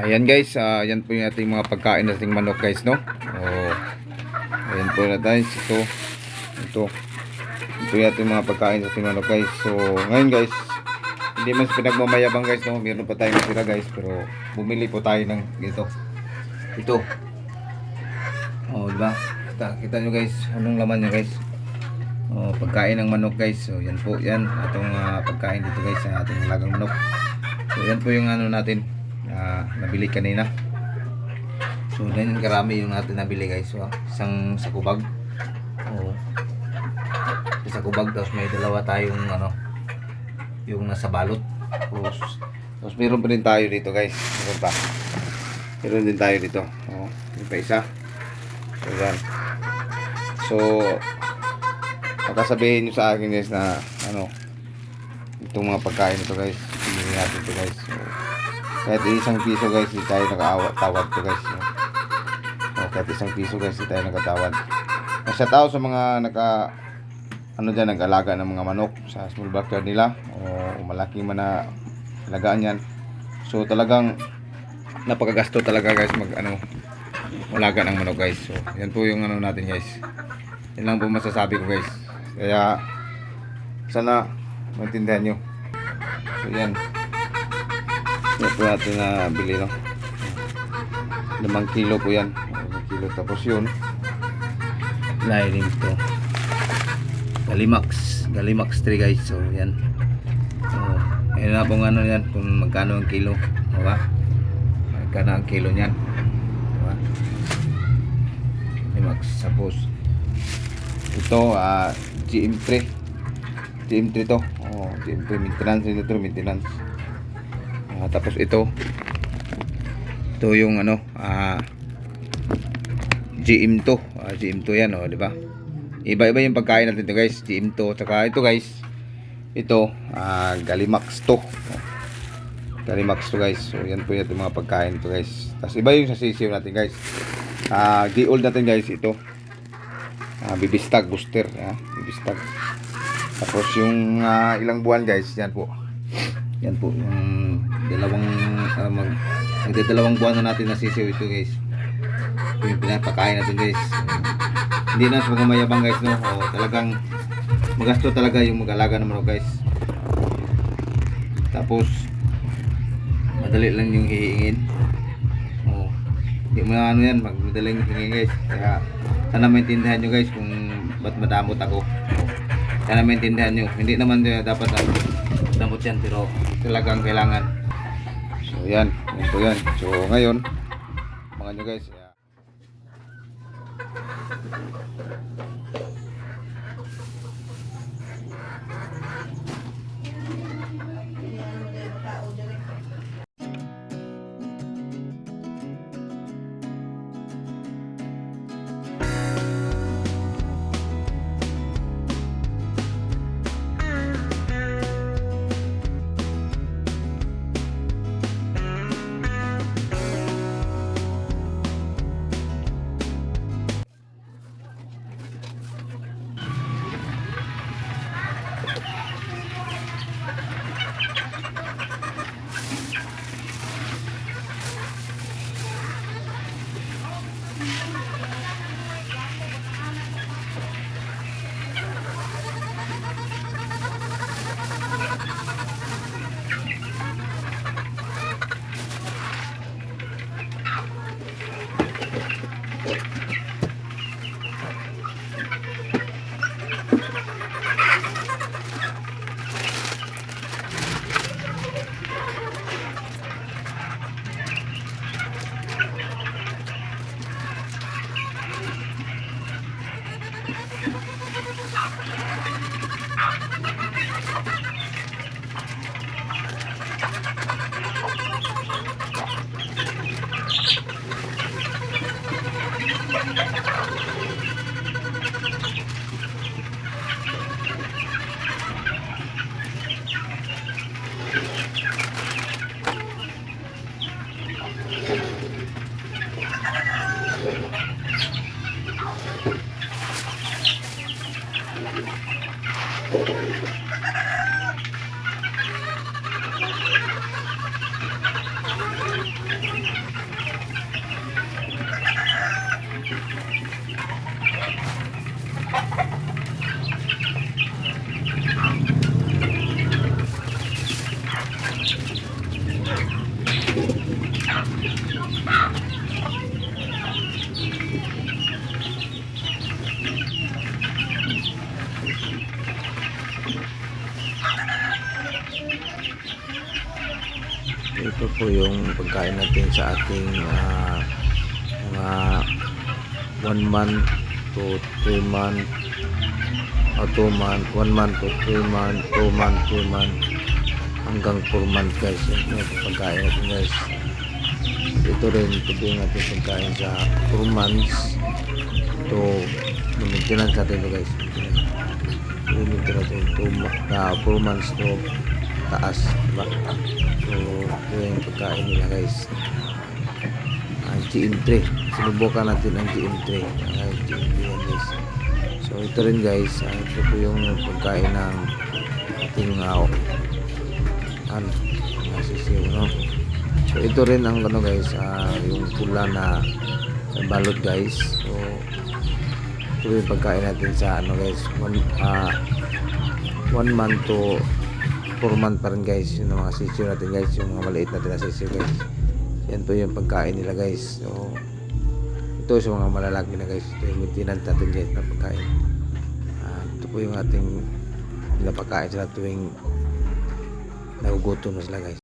Ayan guys, yan po yung ating mga pagkain ng ating manok guys, no? Oh, ayan po na guys, ito yung ating mga pagkain ng ating manok guys. So, ngayon guys, hindi man sa pinagmamayabang guys, no? Meron pa tayong natira guys, pero bumili po tayo ng ito. Oh, diba? Kita nyo guys, anong laman nyo guys? Oh, pagkain ng manok guys. So, yan po, yan atong pagkain dito guys sa ating lagang manok. So, yan po yung ano natin. Nabili kanina. So ganyan karami yung natin nabili guys. So, isang sakubag. Isang sakubag, tapos may dalawa tayong ano, yung nasa balot. Tapos meron pa din tayo dito guys. Meron din tayo dito. Yung pa isa. So yan. So sabihin nyo sa akin guys na ano, itong mga pagkain ito guys, hindi natin ito guys. So, kahit isang piso guys, hindi tayo nakatawad to guys. Kahit isang piso guys, hindi tayo nakatawad. Shout out sa mga nag-alaga ng mga manok sa small backyard nila o malaki man na alagaan yan. So talagang napakagasto talaga guys malaga ng manok guys. So yan po yung ano natin guys. Yan lang po masasabi ko guys. Kaya sana maintindihan nyo. So yan. Ito natin na bili, no? 5 kilo po yan. 5 kilo. Tapos yun, lining to Galimax 3 guys. So yan. Ayun na pong ano yan, kung magkano ang kilo, diba? Magkano ang kilo nyan, diba? Galimax. Tapos ito GM3 to. GM3 maintenance. Tapos ito yung ano, GM2 yan, di ba? Iba-iba yung pagkain natin ito guys. GM2, tsaka ito guys, Galimax to guys. So yan po yung mga pagkain ito guys. Tapos iba yung sa sisiw natin guys. G-old natin guys ito, Bibistag booster, Bibistag. Tapos yung ilang buwan guys, yan po yung dalawang buwan na natin na sisiw ito guys. Ito yung pinapakain natin guys. Hindi na sa mayabang guys, no? Talagang magasto talaga yung mag-alaga ng manok guys. Tapos madali lang yung hihingin. Hindi mo na ano yan, madaling hihingin guys. Kaya sana maintindihan nyo guys kung ba't madamot ako. Sana maintindihan nyo. Hindi naman dapat damot yan, pero talagang kailangan. So yan, ito yan. So ngayon, mga nyo guys, Ito po yung pagkain natin sa ating mga 1 month to 3 month o 2 month, 1 month to 3 month, 2 month, 3 month hanggang 4 month guys. Ito yung pagkain natin guys. Ito rin, ito po yung ating pagkain sa 4 months to maintenance natin ito guys. Maintenance natin 4 months to taas, diba? So ito yung pagkain nila guys. Ang GM3, sinubukan natin ang GM3. GM3 yan guys. So ito rin guys, ito po yung pagkain ng ating sisiw, no? So ito rin ang ano guys, yung pula na balot guys. So ito yung pagkain natin sa ano guys, 1 month to 4 month pa rin guys, yung mga sisiw natin guys, yung mga maliit natin na sisiw guys. Yan po yung pagkain nila guys. So ito sa mga malalaki na guys, ito yung maintenance natin guys na pagkain. Ito po yung ating pinapakain sila tuwing nagugutom na sila guys.